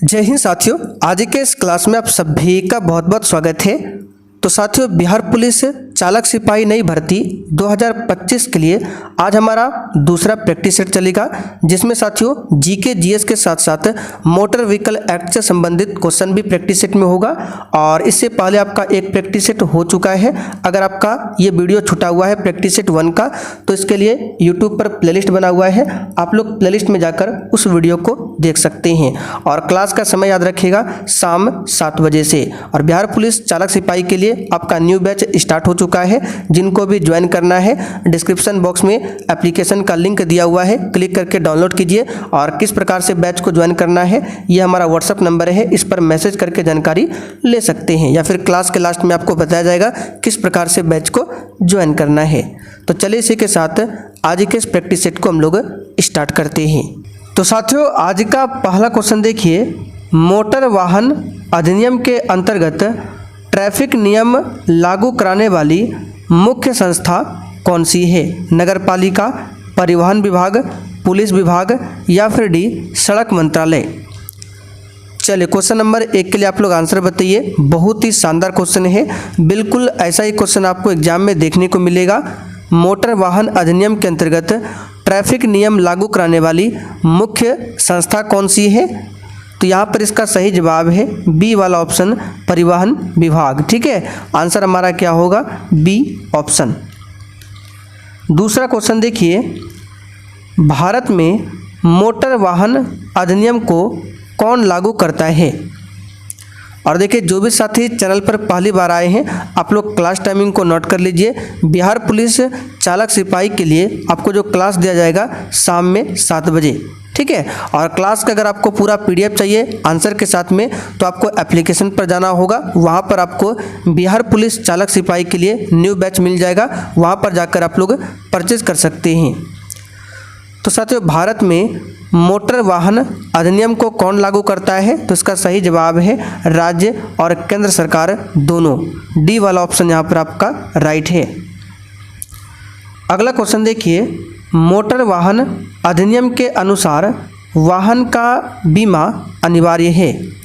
जय हिंद साथियों, आज के इस क्लास में आप सभी का बहुत बहुत स्वागत है। तो साथियों, बिहार पुलिस चालक सिपाही नई भर्ती 2025 के लिए आज हमारा दूसरा प्रैक्टिस सेट चलेगा, जिसमें साथियों जीके जीएस के साथ साथ मोटर व्हीकल एक्ट से संबंधित क्वेश्चन भी प्रैक्टिस सेट में होगा। और इससे पहले आपका एक प्रैक्टिस सेट हो चुका है। अगर आपका ये वीडियो छूटा हुआ है प्रैक्टिस सेट 1 का, तो इसके लिए यूट्यूब पर प्लेलिस्ट बना हुआ है, आप लोग प्लेलिस्ट में जाकर उस वीडियो को देख सकते हैं। और क्लास का समय याद रखिएगा, शाम 7 बजे से। और बिहार पुलिस चालक सिपाही के लिए आपका न्यू बैच स्टार्ट हो चुका है। जिनको भी ज्वाइन करना है, डिस्क्रिप्शन बॉक्स में एप्लीकेशन का लिंक दिया हुआ है, क्लिक करके डाउनलोड कीजिए। और किस प्रकार से बैच को ज्वाइन करना है, ये हमारा व्हाट्सअप नंबर है, इस पर मैसेज करके जानकारी ले सकते हैं, या फिर क्लास के लास्ट में आपको बताया जाएगा किस प्रकार से बैच को ज्वाइन करना है। तो चलिए इसी के साथ आज के इस प्रैक्टिस सेट को हम लोग स्टार्ट करते हैं। तो साथियों, आज का पहला क्वेश्चन देखिए, मोटर वाहन अधिनियम के अंतर्गत ट्रैफिक नियम लागू कराने वाली मुख्य संस्था कौन सी है? नगर पालिका, परिवहन विभाग, पुलिस विभाग या फिर डी सड़क मंत्रालय। चलिए क्वेश्चन नंबर 1 के लिए आप लोग आंसर बताइए। बहुत ही शानदार क्वेश्चन है, बिल्कुल ऐसा ही क्वेश्चन आपको एग्जाम में देखने को मिलेगा। मोटर वाहन अधिनियम के अंतर्गत ट्रैफिक नियम लागू कराने वाली मुख्य संस्था कौन सी है? तो यहाँ पर इसका सही जवाब है बी वाला ऑप्शन, परिवहन विभाग। ठीक है, आंसर हमारा क्या होगा? B option. दूसरा क्वेश्चन देखिए, भारत में मोटर वाहन अधिनियम को कौन लागू करता है? और देखिए, जो भी साथी चैनल पर पहली बार आए हैं, आप लोग क्लास टाइमिंग को नोट कर लीजिए। बिहार पुलिस चालक सिपाही के लिए आपको जो क्लास दिया जाएगा शाम में 7 बजे। ठीक है, और क्लास का अगर आपको पूरा पीडीएफ चाहिए आंसर के साथ में, तो आपको एप्लीकेशन पर जाना होगा। वहाँ पर आपको बिहार पुलिस चालक सिपाही के लिए न्यू बैच मिल जाएगा, वहाँ पर जाकर आप लोग परचेज कर सकते हैं। तो साथियों, भारत में मोटर वाहन अधिनियम को कौन लागू करता है? तो इसका सही जवाब है राज्य और केंद्र सरकार दोनों। डी वाला ऑप्शन यहाँ पर आपका राइट है। अगला क्वेश्चन देखिए, मोटर वाहन अधिनियम के अनुसार वाहन का बीमा अनिवार्य है।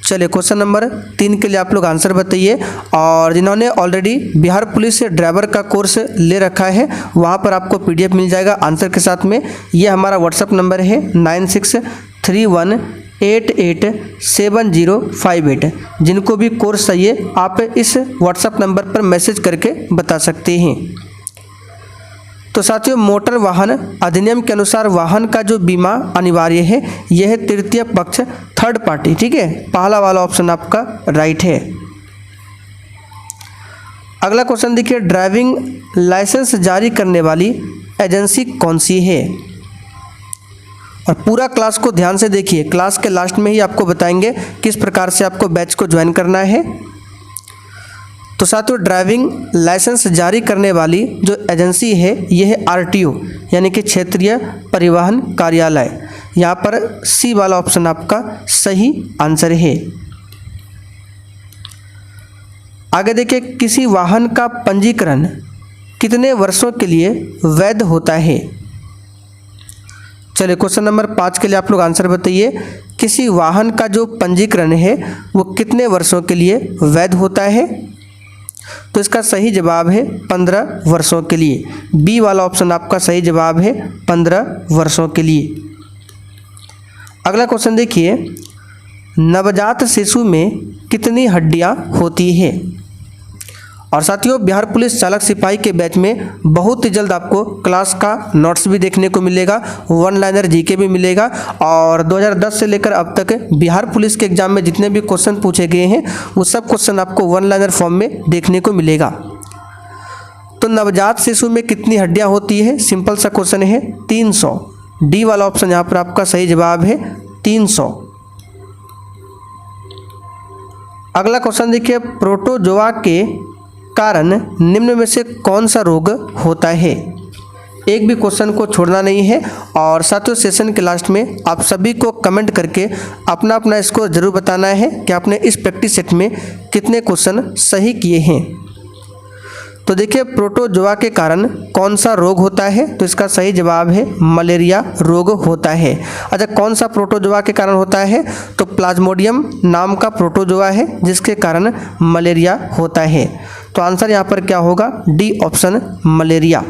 चलिए क्वेश्चन नंबर 3 के लिए आप लोग आंसर बताइए। और जिन्होंने ऑलरेडी बिहार पुलिस से ड्राइवर का कोर्स ले रखा है, वहाँ पर आपको पीडीएफ मिल जाएगा आंसर के साथ में। ये हमारा व्हाट्सअप नंबर है 9631887058। जिनको भी कोर्स चाहिए आप इस व्हाट्सअप नंबर पर मैसेज करके बता सकते हैं। तो साथियों, मोटर वाहन अधिनियम के अनुसार वाहन का जो बीमा अनिवार्य है, यह है तृतीय पक्ष, थर्ड पार्टी। ठीक है, पहला वाला ऑप्शन आपका राइट है। अगला क्वेश्चन देखिए, ड्राइविंग लाइसेंस जारी करने वाली एजेंसी कौन सी है? और पूरा क्लास को ध्यान से देखिए, क्लास के लास्ट में ही आपको बताएंगे किस प्रकार से आपको बैच को ज्वाइन करना है। तो साथियों, ड्राइविंग लाइसेंस जारी करने वाली जो एजेंसी है, यह है आरटीओ, यानी कि क्षेत्रीय परिवहन कार्यालय। यहाँ पर सी वाला ऑप्शन आपका सही आंसर है। आगे देखिए, किसी वाहन का पंजीकरण कितने वर्षों के लिए वैध होता है? चलिए क्वेश्चन नंबर 5 के लिए आप लोग आंसर बताइए। किसी वाहन का जो पंजीकरण है वो कितने वर्षों के लिए वैध होता है? तो इसका सही जवाब है 15 वर्षों के लिए। बी वाला ऑप्शन आपका सही जवाब है 15 वर्षों के लिए। अगला क्वेश्चन देखिए, नवजात शिशु में कितनी हड्डियां होती है? और साथियों, बिहार पुलिस चालक सिपाही के बैच में बहुत ही जल्द आपको क्लास का नोट्स भी देखने को मिलेगा, 1 लाइनर जीके भी मिलेगा। और 2010 से लेकर अब तक बिहार पुलिस के एग्जाम में जितने भी क्वेश्चन पूछे गए हैं, वो सब क्वेश्चन आपको 1 लाइनर फॉर्म में देखने को मिलेगा। तो नवजात शिशु में कितनी हड्डियां होती है? सिंपल सा क्वेश्चन है, 300। डी वाला ऑप्शन यहाँ पर आपका सही जवाब है 300। अगला क्वेश्चन देखिए, प्रोटोजोआ के कारण निम्न में से कौन सा रोग होता है? एक भी क्वेश्चन को छोड़ना नहीं है। और साथियों, सेशन के लास्ट में आप सभी को कमेंट करके अपना अपना स्कोर जरूर बताना है कि आपने इस प्रैक्टिस सेट में कितने क्वेश्चन सही किए हैं। तो देखिए प्रोटोजोआ के कारण कौन सा रोग होता है, तो इसका सही जवाब है मलेरिया रोग होता है। अच्छा, कौन सा प्रोटोजोआ के कारण होता है, तो प्लाज्मोडियम नाम का प्रोटोजोआ है जिसके कारण मलेरिया होता है। तो आंसर यहाँ पर क्या होगा, डी ऑप्शन मलेरिया।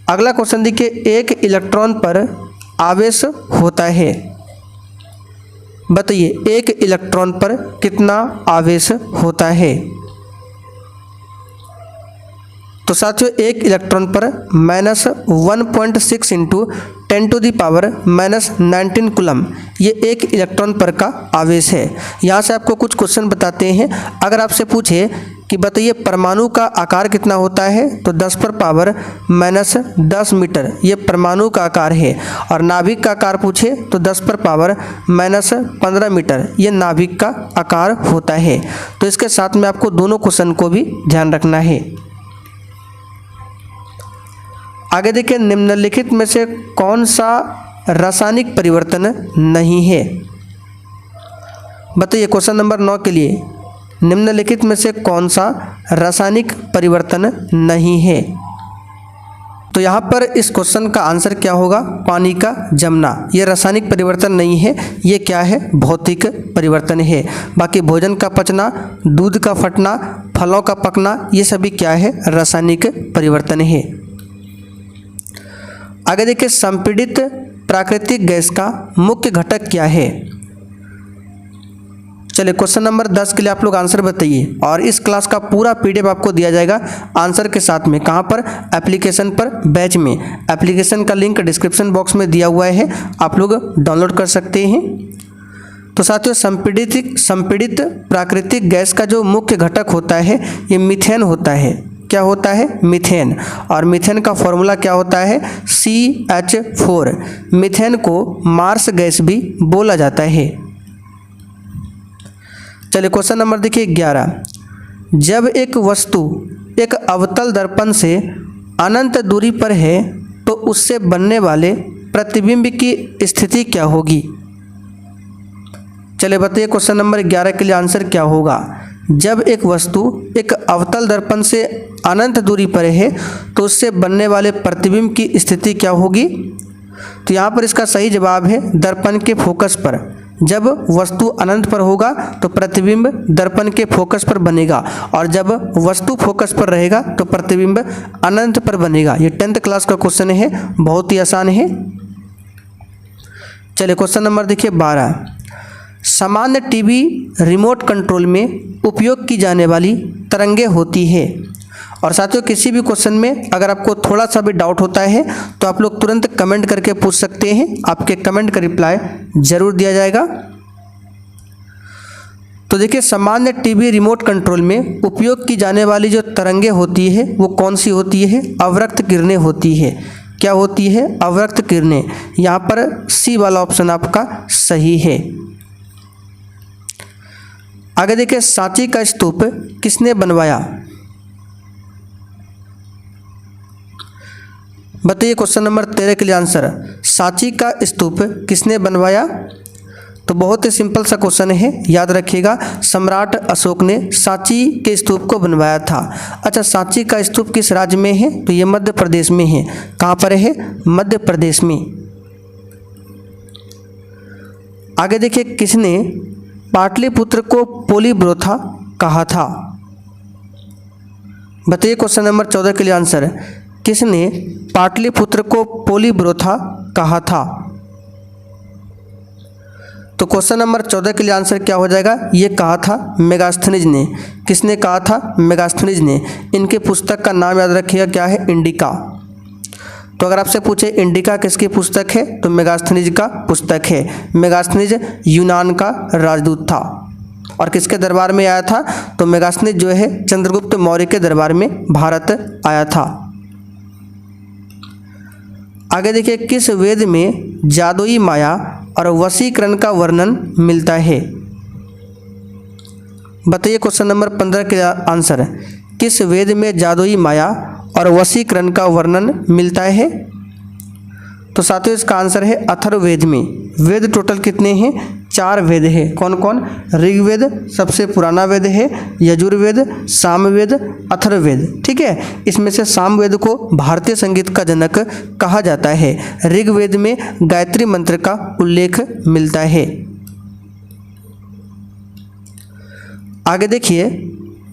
अगला क्वेश्चन देखिए, एक इलेक्ट्रॉन पर आवेश होता है, बताइए एक इलेक्ट्रॉन पर कितना आवेश होता है। तो साथियों एक इलेक्ट्रॉन पर -1.6 इंटू 10⁻⁻19 कूलम ये एक इलेक्ट्रॉन पर का आवेश है। यहाँ से आपको कुछ क्वेश्चन बताते हैं। अगर आपसे पूछे कि बताइए परमाणु का आकार कितना होता है, तो 10⁻⁻10 मीटर ये परमाणु का आकार है। और नाभिक का आकार पूछे तो 10⁻⁻15 मीटर ये नाभिक का आकार होता है। तो इसके साथ में आपको दोनों क्वेश्चन को भी ध्यान रखना है। आगे देखिए, निम्नलिखित में से कौन सा रासायनिक परिवर्तन नहीं है, बताइए क्वेश्चन नंबर 9 के लिए निम्नलिखित में से कौन सा रासायनिक परिवर्तन नहीं है। तो यहाँ पर इस क्वेश्चन का आंसर क्या होगा, पानी का जमना ये रासायनिक परिवर्तन नहीं है, ये क्या है, भौतिक परिवर्तन है। बाकी भोजन का पचना, दूध का फटना, फलों का पकना ये सभी क्या है, रासायनिक परिवर्तन है। आगे देखिए, संपीड़ित प्राकृतिक गैस का मुख्य घटक क्या है। चलिए क्वेश्चन नंबर 10 के लिए आप लोग आंसर बताइए। और इस क्लास का पूरा पीडीएफ आपको दिया जाएगा आंसर के साथ में। कहाँ पर, एप्लीकेशन पर, बैच में। एप्लीकेशन का लिंक डिस्क्रिप्शन बॉक्स में दिया हुआ है, आप लोग डाउनलोड कर सकते हैं। तो साथियों संपीड़ित प्राकृतिक गैस का जो मुख्य घटक होता है ये मीथेन होता है। क्या होता है, मीथेन। और मीथेन का फॉर्मूला क्या होता है, CH4। मीथेन को मार्स गैस भी बोला जाता है। चलिए क्वेश्चन नंबर देखिए 11। जब एक वस्तु एक अवतल दर्पण से अनंत दूरी पर है तो उससे बनने वाले प्रतिबिंब की स्थिति क्या होगी। चलिए बताइए क्वेश्चन नंबर 11 के लिए आंसर क्या होगा। जब एक वस्तु एक अवतल दर्पण से अनंत दूरी पर है तो उससे बनने वाले प्रतिबिंब की स्थिति क्या होगी। तो यहाँ पर इसका सही जवाब है दर्पण के फोकस पर। जब वस्तु अनंत पर होगा तो प्रतिबिंब दर्पण के फोकस पर बनेगा, और जब वस्तु फोकस पर रहेगा तो प्रतिबिंब अनंत पर बनेगा। ये 10th क्लास का क्वेश्चन है, बहुत ही आसान है। चलिए क्वेश्चन नंबर देखिए 12। सामान्य टीवी रिमोट कंट्रोल में उपयोग की जाने वाली तरंगें होती है। और साथियों किसी भी क्वेश्चन में अगर आपको थोड़ा सा भी डाउट होता है तो आप लोग तुरंत कमेंट करके पूछ सकते हैं, आपके कमेंट का रिप्लाई जरूर दिया जाएगा। तो देखिए सामान्य टीवी रिमोट कंट्रोल में उपयोग की जाने वाली जो तरंगें होती है वो कौन सी होती है, अवरक्त किरणें होती है। क्या होती है, अवरक्त किरणें। यहाँ पर सी वाला ऑप्शन आपका सही है। आगे देखिए, सांची का स्तूप किसने बनवाया। बताइए क्वेश्चन नंबर 13 के लिए आंसर। सांची का स्तूप किसने बनवाया। तो बहुत ही सिंपल सा क्वेश्चन है, याद रखिएगा। सम्राट अशोक ने सांची के स्तूप को बनवाया था। अच्छा, सांची का स्तूप किस राज्य में है, तो ये मध्य प्रदेश में है। कहाँ पर है, मध्य प्रदेश में। आगे देखिए, किसने पाटलिपुत्र को पोलीब्रोथा कहा था। बताइए क्वेश्चन नंबर 14 के लिए आंसर। किसने पाटलिपुत्र को पोलीब्रोथा कहा था। तो क्वेश्चन नंबर 14 के लिए आंसर क्या हो जाएगा, ये कहा था मेगास्थनीज ने। किसने कहा था, मेगास्थनीज ने। इनके पुस्तक का नाम याद रखिएगा, क्या है, इंडिका। तो अगर आपसे पूछे इंडिका किसकी पुस्तक है, तो मेगास्थनीज का पुस्तक है। मेगास्थनीज यूनान का राजदूत था और किसके दरबार में आया था, तो मेगास्थनीज जो है चंद्रगुप्त मौर्य के दरबार में भारत आया था। आगे देखिए, किस वेद में जादुई माया और वशीकरण का वर्णन मिलता है। बताइए क्वेश्चन नंबर 15 के आंसर। किस वेद में जादुई माया और वशीकरण का वर्णन मिलता है। तो साथियों इसका आंसर है अथर्ववेद में। वेद टोटल कितने हैं, 4 वेद है। कौन कौन? ऋग्वेद सबसे पुराना वेद है, यजुर्वेद, सामवेद, अथर्ववेद। ठीक है, इसमें से सामवेद को भारतीय संगीत का जनक कहा जाता है। ऋग्वेद में गायत्री मंत्र का उल्लेख मिलता है। आगे देखिए,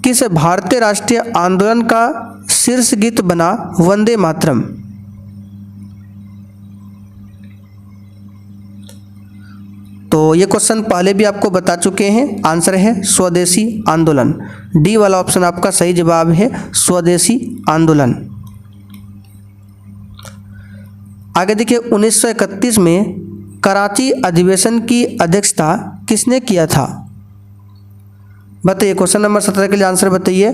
किस भारतीय राष्ट्रीय आंदोलन का शीर्ष गीत बना वंदे मातरम? तो ये क्वेश्चन पहले भी आपको बता चुके हैं। आंसर है स्वदेशी आंदोलन। डी वाला ऑप्शन आपका सही जवाब है, स्वदेशी आंदोलन। आगे देखिए, 1931 में कराची अधिवेशन की अध्यक्षता किसने किया था? बताइए, क्वेश्चन नंबर 17 के लिए आंसर बताइए।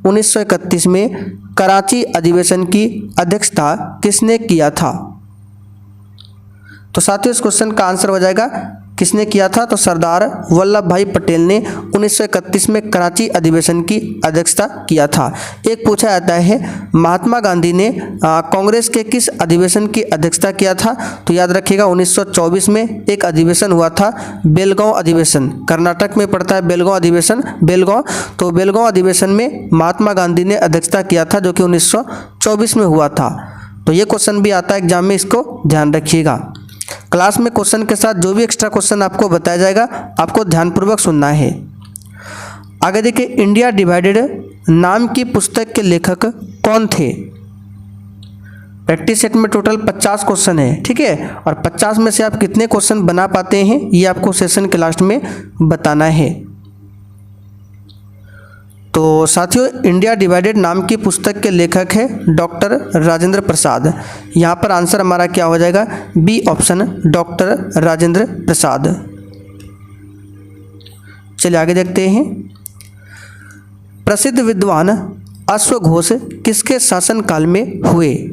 1931 में कराची अधिवेशन की अध्यक्षता किसने किया था? तो साथियों, इस क्वेश्चन का आंसर हो जाएगा किसने किया था? तो सरदार वल्लभ भाई पटेल ने 1931 में कराची अधिवेशन की अध्यक्षता किया था। एक पूछा जाता है, महात्मा गांधी ने कांग्रेस के किस अधिवेशन की अध्यक्षता किया था? तो याद रखिएगा, 1924 में एक अधिवेशन हुआ था, बेलगांव अधिवेशन। कर्नाटक में पड़ता है बेलगांव अधिवेशन, बेलगांव। तो बेलगांव अधिवेशन में महात्मा गांधी ने अध्यक्षता किया था, जो कि 1924 में हुआ था। तो ये क्वेश्चन भी आता है एग्जाम में, इसको ध्यान रखिएगा। क्लास में क्वेश्चन के साथ जो भी एक्स्ट्रा क्वेश्चन आपको बताया जाएगा, आपको ध्यानपूर्वक सुनना है। आगे देखिए, इंडिया डिवाइडेड नाम की पुस्तक के लेखक कौन थे? प्रैक्टिस सेट में टोटल 50 क्वेश्चन है। ठीक है, और 50 में से आप कितने क्वेश्चन बना पाते हैं, ये आपको सेशन के लास्ट में बताना है। तो साथियों, इंडिया डिवाइडेड नाम की पुस्तक के लेखक है डॉक्टर राजेंद्र प्रसाद। यहाँ पर आंसर हमारा क्या हो जाएगा? B option, doctor Rajendra Prasad. चलिए आगे देखते हैं। प्रसिद्ध विद्वान अश्वघोष किसके शासनकाल में हुए?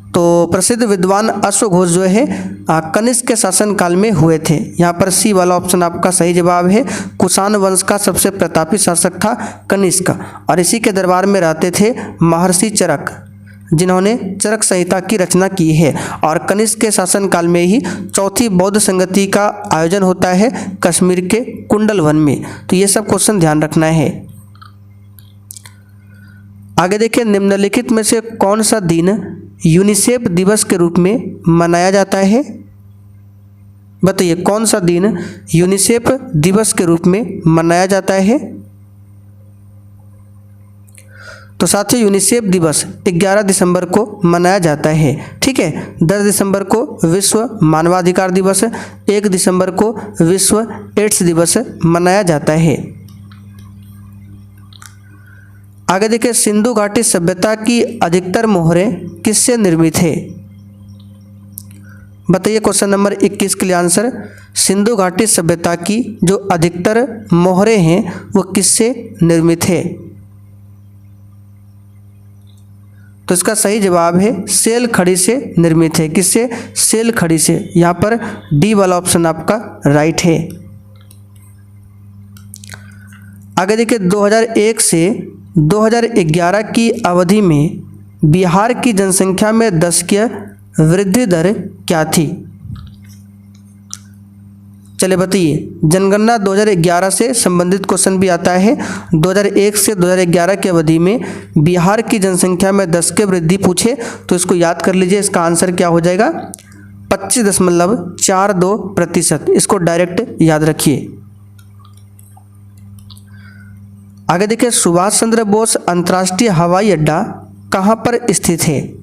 तो प्रसिद्ध विद्वान अश्वघोष जो है कनिष्क के शासनकाल में हुए थे। यहाँ पर सी वाला ऑप्शन आपका सही जवाब है। कुषाण वंश का सबसे प्रतापी शासक था कनिष्क, और इसी के दरबार में रहते थे महर्षि चरक, जिन्होंने चरक संहिता की रचना की है। और कनिष्क के शासनकाल में ही चौथी बौद्ध संगति का आयोजन होता है कश्मीर के कुंडल वन में। तो ये सब क्वेश्चन ध्यान रखना है। आगे देखिए, निम्नलिखित में से कौन सा दिन यूनिसेफ दिवस के रूप में मनाया जाता है? बताइए, कौन सा दिन यूनिसेफ दिवस के रूप में मनाया जाता है? तो साथियों, यूनिसेफ दिवस 11 दिसंबर को मनाया जाता है। ठीक है, 10 दिसंबर को विश्व मानवाधिकार दिवस, 1 दिसंबर को विश्व एड्स दिवस मनाया जाता है। आगे देखिए, सिंधु घाटी सभ्यता की अधिकतर मोहरें किससे निर्मित है? बताइए, क्वेश्चन नंबर 21 के लिए आंसर। सिंधु घाटी सभ्यता की जो अधिकतर मोहरें हैं वो किससे निर्मित है? तो इसका सही जवाब है सेल खड़ी से निर्मित है। किससे? सेल खड़ी से। यहाँ पर डी वाला ऑप्शन आपका राइट है। आगे देखिए, 2001 से 2011 की अवधि में बिहार की जनसंख्या में 10 की वृद्धि दर क्या थी? चलिए बताइए, जनगणना 2011 से संबंधित क्वेश्चन भी आता है। 2001 से 2011 की अवधि में बिहार की जनसंख्या में 10 की वृद्धि पूछे तो इसको याद कर लीजिए। इसका आंसर क्या हो जाएगा? 25.42%। इसको डायरेक्ट याद रखिए। आगे देखिए, सुभाष चंद्र बोस अंतर्राष्ट्रीय हवाई अड्डा कहाँ पर स्थित है?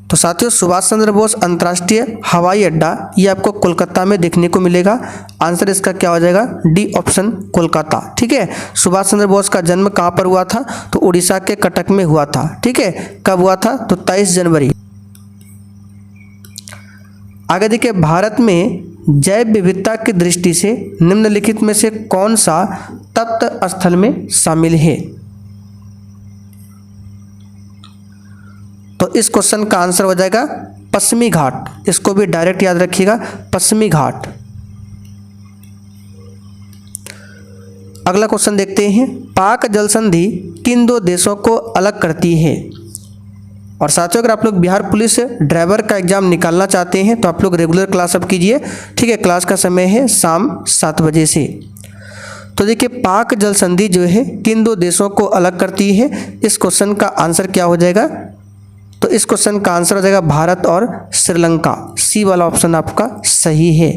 तो साथियों, सुभाष चंद्र बोस अंतर्राष्ट्रीय हवाई अड्डा ये आपको कोलकाता में देखने को मिलेगा। आंसर इसका क्या हो जाएगा? D option, Kolkata. ठीक है, सुभाष चंद्र बोस का जन्म कहाँ पर हुआ था? तो उड़ीसा के कटक में हुआ था। ठीक है, कब हुआ था? तो 23 जनवरी। आगे देखिए, भारत में जैव विविधता की दृष्टि से निम्नलिखित में से कौन सा तप्त स्थल में शामिल है? तो इस क्वेश्चन का आंसर हो जाएगा पश्चिमी घाट। इसको भी डायरेक्ट याद रखिएगा, पश्चिमी घाट। अगला क्वेश्चन देखते हैं। पाक जल संधि किन दो देशों को अलग करती है? और साथियों अगर आप लोग बिहार पुलिस ड्राइवर का एग्ज़ाम निकालना चाहते हैं तो आप लोग रेगुलर क्लास अब कीजिए, ठीक है। क्लास का समय है शाम 7 बजे से। तो देखिए पाक जल संधि जो है किन दो देशों को अलग करती है, इस क्वेश्चन का आंसर क्या हो जाएगा? तो इस क्वेश्चन का आंसर हो जाएगा भारत और श्रीलंका। सी वाला ऑप्शन आपका सही है।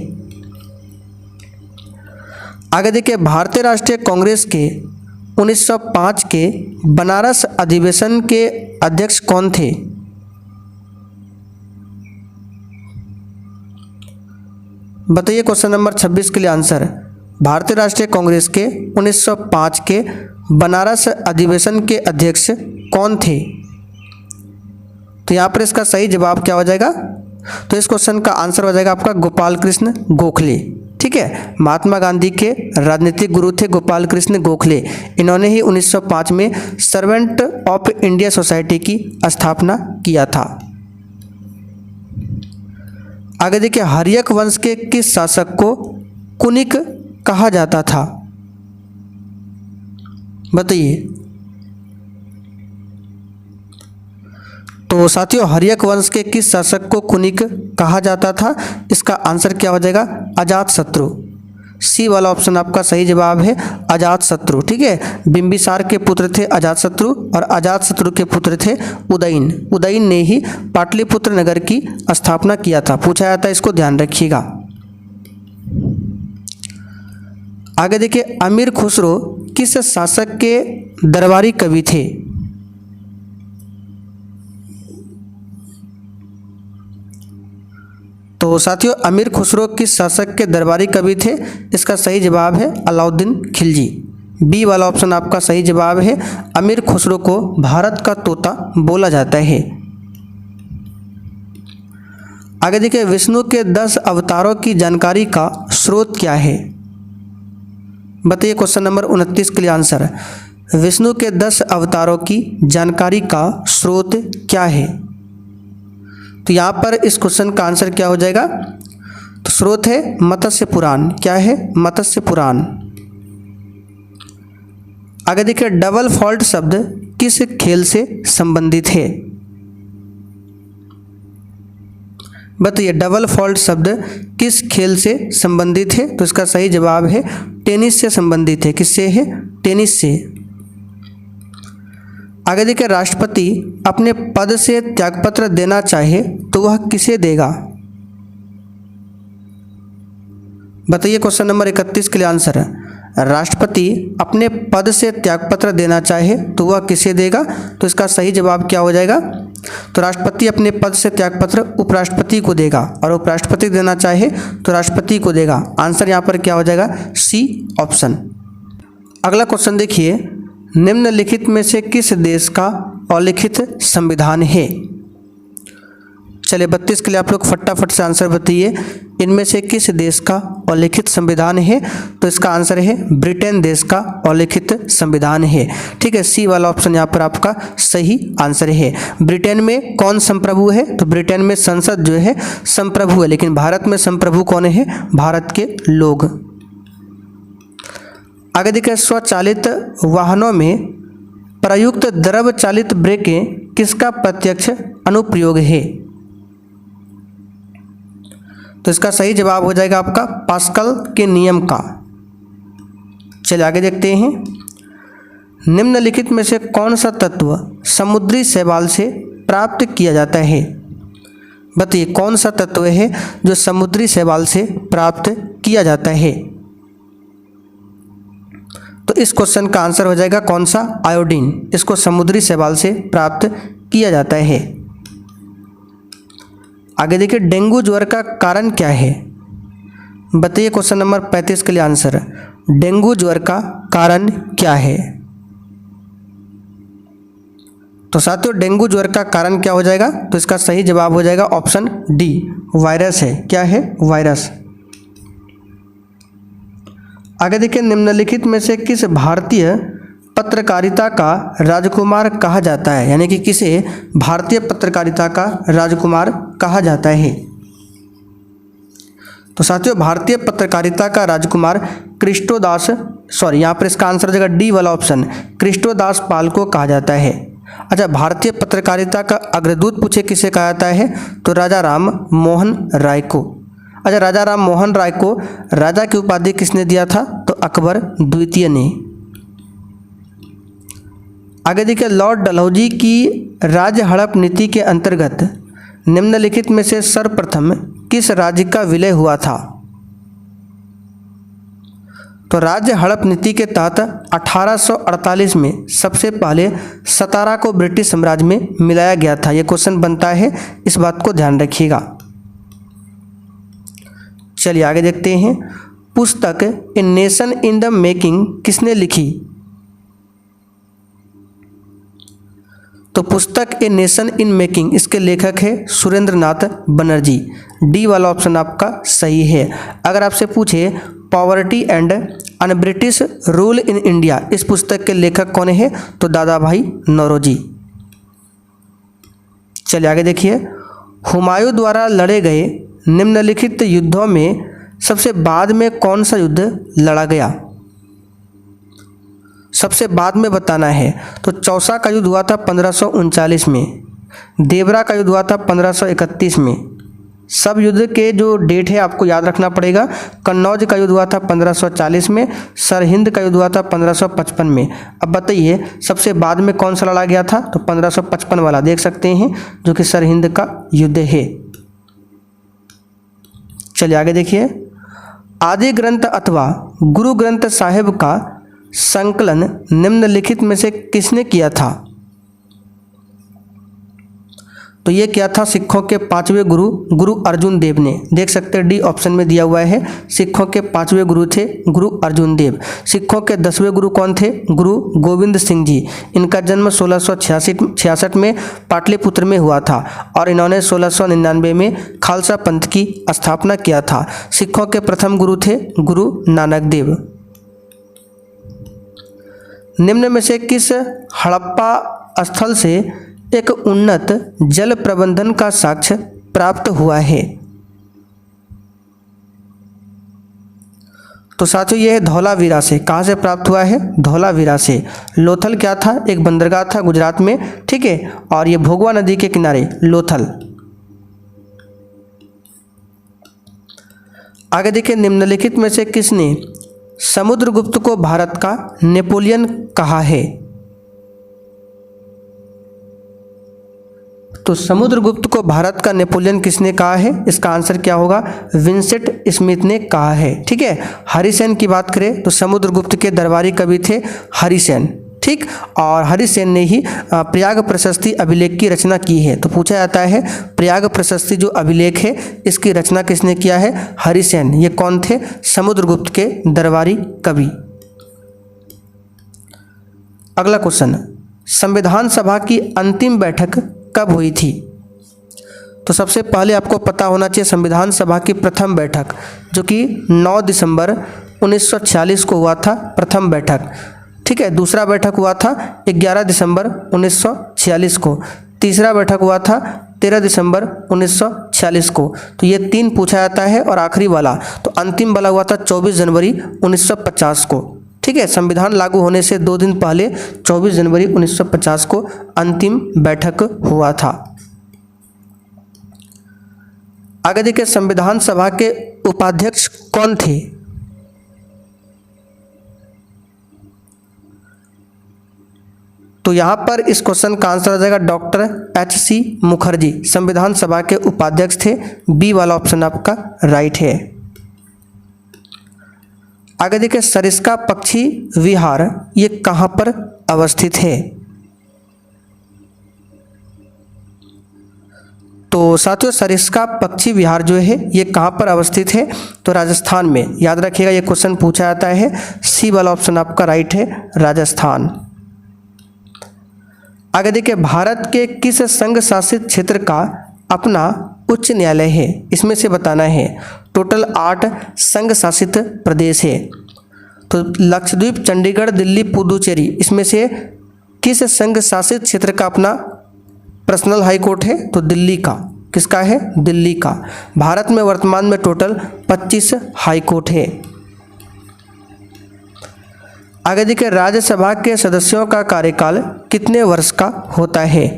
आगे देखिए भारतीय राष्ट्रीय कांग्रेस के 1905 के बनारस अधिवेशन के अध्यक्ष कौन थे? बताइए क्वेश्चन नंबर 26 के लिए आंसर। भारतीय राष्ट्रीय कांग्रेस के 1905 के बनारस अधिवेशन के अध्यक्ष कौन थे? तो यहाँ पर इसका सही जवाब क्या हो जाएगा? तो इस क्वेश्चन का आंसर हो जाएगा आपका गोपाल कृष्ण गोखले, ठीक है। महात्मा गांधी के राजनीतिक गुरु थे गोपाल कृष्ण गोखले। इन्होंने ही 1905 में सर्वेंट ऑफ इंडिया सोसाइटी की स्थापना किया था। आगे देखिए हर्यक वंश के किस शासक को कुनिक कहा जाता था? बताइए। तो साथियों हर्यक वंश के किस शासक को कुनिक कहा जाता था? इसका आंसर क्या हो जाएगा? अजातशत्रु। सी वाला ऑप्शन आपका सही जवाब है, अजातशत्रु, ठीक है। बिंबिसार के पुत्र थे अजातशत्रु और अजातशत्रु के पुत्र थे उदयन। उदयन ने ही पाटलिपुत्र नगर की स्थापना किया था। पूछा जाता है, इसको ध्यान रखिएगा। आगे देखिए अमीर खुसरो किस शासक के दरबारी कवि थे? तो साथियों अमीर खुसरो किस शासक के दरबारी कवि थे? इसका सही जवाब है अलाउद्दीन खिलजी। बी वाला ऑप्शन आपका सही जवाब है। अमीर खुसरो को भारत का तोता बोला जाता है। आगे देखिए विष्णु के 10 अवतारों की जानकारी का स्रोत क्या है? बताइए क्वेश्चन नंबर 29 के लिए आंसर। विष्णु के 10 अवतारों की जानकारी का स्रोत क्या है? तो यहाँ पर इस क्वेश्चन का आंसर क्या हो जाएगा? तो स्रोत है मत्स्य पुराण। क्या है? मत्स्य पुराण। आगे देखिए डबल फॉल्ट शब्द किस खेल से संबंधित है? बताइए डबल फॉल्ट शब्द किस खेल से संबंधित है? तो इसका सही जवाब है टेनिस से संबंधित है। किससे है? टेनिस से। आगे देखिए राष्ट्रपति अपने पद से त्यागपत्र देना चाहे तो वह किसे देगा? बताइए क्वेश्चन नंबर 31 के लिए आंसर। राष्ट्रपति अपने पद से त्यागपत्र देना चाहे तो वह किसे देगा? तो इसका सही जवाब क्या हो जाएगा? तो राष्ट्रपति अपने पद से त्यागपत्र उपराष्ट्रपति को देगा और उपराष्ट्रपति देना चाहे तो राष्ट्रपति को देगा। आंसर यहाँ पर क्या हो जाएगा? C option. अगला क्वेश्चन देखिए निम्नलिखित में से किस देश का अलिखित संविधान है? चलिए 32 के लिए आप लोग फटाफट से आंसर बताइए। इनमें से किस देश का अलिखित संविधान है? तो इसका आंसर है ब्रिटेन देश का अलिखित संविधान है, ठीक है। सी वाला ऑप्शन यहाँ पर आपका सही आंसर है। ब्रिटेन में कौन संप्रभु है? तो ब्रिटेन में संसद जो है संप्रभु है, लेकिन भारत में संप्रभु कौन है? भारत के लोग। आगे देखिए स्वचालित वाहनों में प्रयुक्त द्रव चालित ब्रेकें किसका प्रत्यक्ष अनुप्रयोग है? तो इसका सही जवाब हो जाएगा आपका पास्कल के नियम का। चलिए आगे देखते हैं। निम्नलिखित में से कौन सा तत्व समुद्री शैवाल से प्राप्त किया जाता है? बताइए कौन सा तत्व है जो समुद्री शैवाल से प्राप्त किया जाता है? तो इस क्वेश्चन का आंसर हो जाएगा कौन सा? आयोडीन। इसको समुद्री शैवाल से प्राप्त किया जाता है। आगे देखिए डेंगू ज्वर का कारण क्या है? बताइए क्वेश्चन नंबर 35 के लिए आंसर। डेंगू ज्वर का कारण क्या है? तो साथियों डेंगू ज्वर का कारण क्या हो जाएगा? तो इसका सही जवाब हो जाएगा ऑप्शन डी, वायरस है। क्या है? वायरस। आगे देखिए निम्नलिखित में से किस भारतीय पत्रकारिता का राजकुमार कहा जाता है? यानी कि किसे भारतीय पत्रकारिता का राजकुमार कहा जाता है? तो साथियों भारतीय पत्रकारिता का राजकुमार यहाँ पर इसका आंसर हो जाएगा डी वाला ऑप्शन, कृष्णोदास पाल को कहा जाता है। अच्छा, भारतीय पत्रकारिता का अग्रदूत पूछे किसे कहा जाता है, तो राजा राम मोहन राय को। अच्छा, राजा राम मोहन राय को राजा की उपाधि किसने दिया था, तो अकबर द्वितीय ने। आगे देखिए, लॉर्ड डलहौजी की राज्य हड़प नीति के अंतर्गत निम्नलिखित में से सर्वप्रथम किस राज्य का विलय हुआ था, तो राज्य हड़प नीति के तहत 1848 में सबसे पहले सतारा को ब्रिटिश साम्राज्य में मिलाया गया था। यह क्वेश्चन बनता है, इस बात को ध्यान रखिएगा। चलिए आगे देखते हैं। पुस्तक a nation in the making किसने लिखी, तो पुस्तक ए नेशन इन मेकिंग इसके लेखक है सुरेंद्रनाथ बनर्जी। डी वाला ऑप्शन आपका सही है। अगर आपसे पूछे poverty and un British rule in India, इस पुस्तक के लेखक कौन है, तो दादा भाई नौरोजी। चलिए आगे देखिए, हुमायूं द्वारा लड़े गए निम्नलिखित युद्धों में सबसे बाद में कौन सा युद्ध लड़ा गया, सबसे बाद में बताना है, तो चौसा का युद्ध हुआ था 1539 में, देवरा का युद्ध हुआ था 1531 में। सब युद्ध के जो डेट है आपको याद रखना पड़ेगा। कन्नौज का युद्ध हुआ था 1540 में, सरहिंद का युद्ध हुआ था 1555 में। अब बताइए सबसे बाद में कौन सा लड़ा गया था, तो 1555 वाला देख सकते हैं, जो कि सरहिंद का युद्ध है। चलिए आगे देखिए, आदि ग्रंथ अथवा गुरु ग्रंथ साहिब का संकलन निम्नलिखित में से किसने किया था, तो ये क्या था, सिखों के पांचवें गुरु गुरु अर्जुन देव ने। देख सकते हैं डी ऑप्शन में दिया हुआ है। सिखों के पांचवें गुरु थे गुरु अर्जुन देव। सिखों के 10वें गुरु कौन थे, गुरु गोविंद सिंह जी। इनका जन्म 1666 में पाटलिपुत्र में हुआ था और इन्होंने 1699 में खालसा पंथ की स्थापना किया था। सिखों के प्रथम गुरु थे गुरु नानक देव। निम्न में से किस हड़प्पा स्थल से एक उन्नत जल प्रबंधन का साक्ष्य प्राप्त हुआ है, तो साथियों यह धौलावीरा से। कहाँ से प्राप्त हुआ है, धौलावीरा से। लोथल क्या था, एक बंदरगाह था गुजरात में, ठीक है, और ये भोगवा नदी के किनारे लोथल। आगे देखिए, निम्नलिखित में से किसने समुद्रगुप्त को भारत का नेपोलियन कहा है, तो समुद्रगुप्त को भारत का नेपोलियन किसने कहा है, इसका आंसर क्या होगा, विंसेंट स्मिथ ने कहा है। ठीक है, हरिसेन की बात करें तो समुद्रगुप्त के दरबारी कवि थे हरिसेन, ठीक, और हरिसेन ने ही प्रयाग प्रशस्ति अभिलेख की रचना की है। तो पूछा जाता है प्रयाग प्रशस्ति जो अभिलेख है इसकी रचना किसने किया है, हरिसेन। ये कौन थे, समुद्रगुप्त के दरबारी कवि। अगला क्वेश्चन, संविधान सभा की अंतिम बैठक कब हुई थी, तो सबसे पहले आपको पता होना चाहिए संविधान सभा की प्रथम बैठक जो कि 9 दिसंबर 1946 को हुआ था, प्रथम बैठक। ठीक है, दूसरा बैठक हुआ था 11 दिसंबर 1946 को, तीसरा बैठक हुआ था 13 दिसंबर 1946 को। तो ये 3 पूछा जाता है, और आखिरी वाला तो अंतिम वाला हुआ था 24 जनवरी 1950 को। ठीक है, संविधान लागू होने से 2 दिन पहले 24 जनवरी 1950 को अंतिम बैठक हुआ था। आगे देखिए, संविधान सभा के उपाध्यक्ष कौन थे, तो यहाँ पर इस क्वेश्चन का आंसर आ जाएगा डॉक्टर HC मुखर्जी संविधान सभा के उपाध्यक्ष थे। बी वाला ऑप्शन आपका राइट है। आगे देखिए, सरिस्का पक्षी विहार ये कहाँ पर अवस्थित है, तो साथियों सरिस्का पक्षी विहार जो है ये कहाँ पर अवस्थित है, तो राजस्थान में। याद रखिएगा ये क्वेश्चन पूछा जाता है। सी वाला ऑप्शन आपका राइट है, राजस्थान। आगे देखिए, भारत के किस संघ शासित क्षेत्र का अपना उच्च न्यायालय है, इसमें से बताना है। टोटल 8 संघ शासित प्रदेश है, तो लक्षद्वीप, चंडीगढ़, दिल्ली, पुडुचेरी, इसमें से किस संघ शासित क्षेत्र का अपना पर्सनल हाई कोर्ट है, तो दिल्ली का। किसका है, दिल्ली का। भारत में वर्तमान में टोटल 25 हाई कोर्ट है। आगे देखिए, राज्यसभा के सदस्यों का कार्यकाल कितने वर्ष का होता है?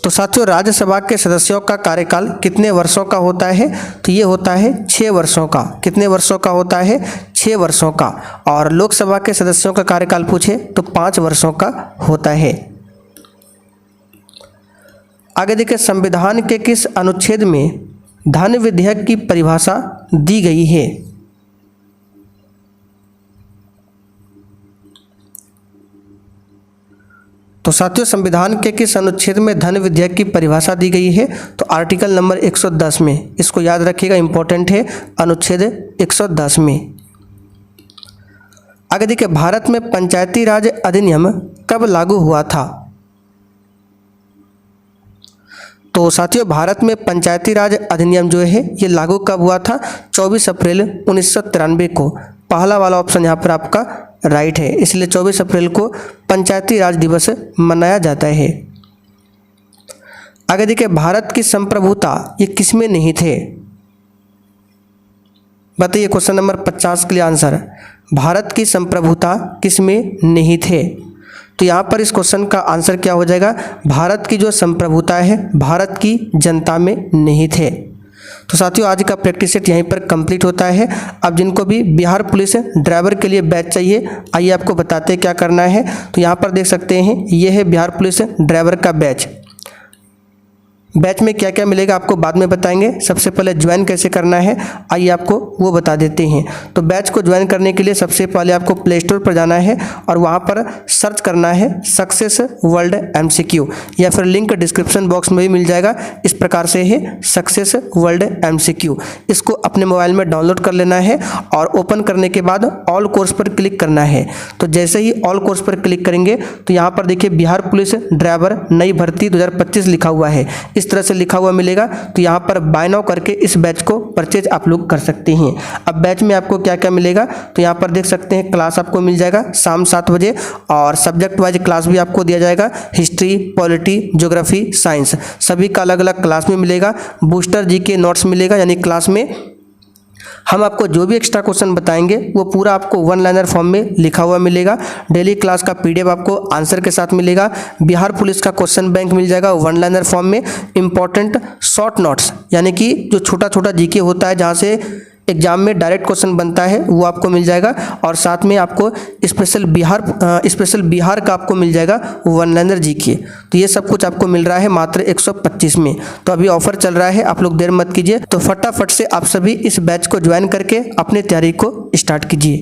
तो साथियों, राज्यसभा के सदस्यों का कार्यकाल कितने वर्षों का होता है? तो ये होता है 6 वर्षों का। कितने वर्षों का होता है? 6 वर्षों का। और लोकसभा के सदस्यों का कार्यकाल पूछे तो 5 वर्षों का होता है। आगे देखिए, संविधान के किस अनुच्छेद में धन विधेयक की परिभाषा दी गई है? तो साथियों, संविधान के किस अनुच्छेद में धन विधेयक की परिभाषा दी गई है? तो आर्टिकल नंबर 110 में। इसको याद रखिएगा, इंपॉर्टेंट है, अनुच्छेद 110 में। आगे देखिए, भारत में पंचायती राज अधिनियम कब लागू हुआ था? तो साथियों, भारत में पंचायती राज अधिनियम जो है ये लागू कब हुआ था? 24 अप्रैल 1993 को। पहला वाला ऑप्शन यहाँ पर आपका राइट है, इसलिए 24 अप्रैल को पंचायती राज दिवस मनाया जाता है। आगे देखिए, भारत की संप्रभुता ये किसमें निहित है? बताइए, क्वेश्चन नंबर 50 के लिए आंसर। भारत की संप्रभुता किसमें निहित है? तो यहाँ पर इस क्वेश्चन का आंसर क्या हो जाएगा? भारत की जो संप्रभुता है भारत की जनता में निहित है। तो साथियों, आज का प्रैक्टिस सेट यहीं पर कंप्लीट होता है। अब जिनको भी बिहार पुलिस ड्राइवर के लिए बैच चाहिए, आइए आपको बताते हैं क्या करना है। तो यहाँ पर देख सकते हैं, ये है बिहार पुलिस ड्राइवर का बैच। बैच में क्या क्या मिलेगा आपको बाद में बताएंगे। सबसे पहले ज्वाइन कैसे करना है आइए आपको वो बता देते हैं। तो बैच को ज्वाइन करने के लिए सबसे पहले आपको प्ले स्टोर पर जाना है और वहाँ पर सर्च करना है सक्सेस वर्ल्ड MCQ, या फिर लिंक डिस्क्रिप्शन बॉक्स में भी मिल जाएगा। इस प्रकार से है सक्सेस वर्ल्ड MCQ। इसको अपने मोबाइल में डाउनलोड कर लेना है और ओपन करने के बाद ऑल कोर्स पर क्लिक करना है। तो जैसे ही ऑल कोर्स पर क्लिक करेंगे तो यहाँ पर देखिए बिहार पुलिस ड्राइवर नई भर्ती 2025 लिखा हुआ है, इस तरह से लिखा हुआ मिलेगा। तो यहाँ पर बाय नाउ करके इस बैच को परचेज आप लोग कर सकते हैं। अब बैच में आपको क्या क्या मिलेगा तो यहाँ पर देख सकते हैं, क्लास आपको मिल जाएगा शाम 7 बजे और सब्जेक्ट वाइज क्लास भी आपको दिया जाएगा। हिस्ट्री, पॉलिटी, ज्योग्राफी, साइंस सभी का अलग अलग क्लास में मिलेगा। बूस्टर GK नोट्स मिलेगा, यानी क्लास में हम आपको जो भी एक्स्ट्रा क्वेश्चन बताएंगे वो पूरा आपको 1 लाइनर फॉर्म में लिखा हुआ मिलेगा। डेली क्लास का PDF आपको आंसर के साथ मिलेगा। बिहार पुलिस का क्वेश्चन बैंक मिल जाएगा 1 लाइनर फॉर्म में। इंपॉर्टेंट शॉर्ट नोट्स, यानी कि जो छोटा छोटा GK होता है जहाँ से एग्जाम में डायरेक्ट क्वेश्चन बनता है, वो आपको मिल जाएगा। और साथ में आपको स्पेशल बिहार का आपको मिल जाएगा 1 लाइनर GK। तो ये सब कुछ आपको मिल रहा है मात्र 125 में। तो अभी ऑफर चल रहा है, आप लोग देर मत कीजिए। तो फटाफट से आप सभी इस बैच को ज्वाइन करके अपनी तैयारी को स्टार्ट कीजिए।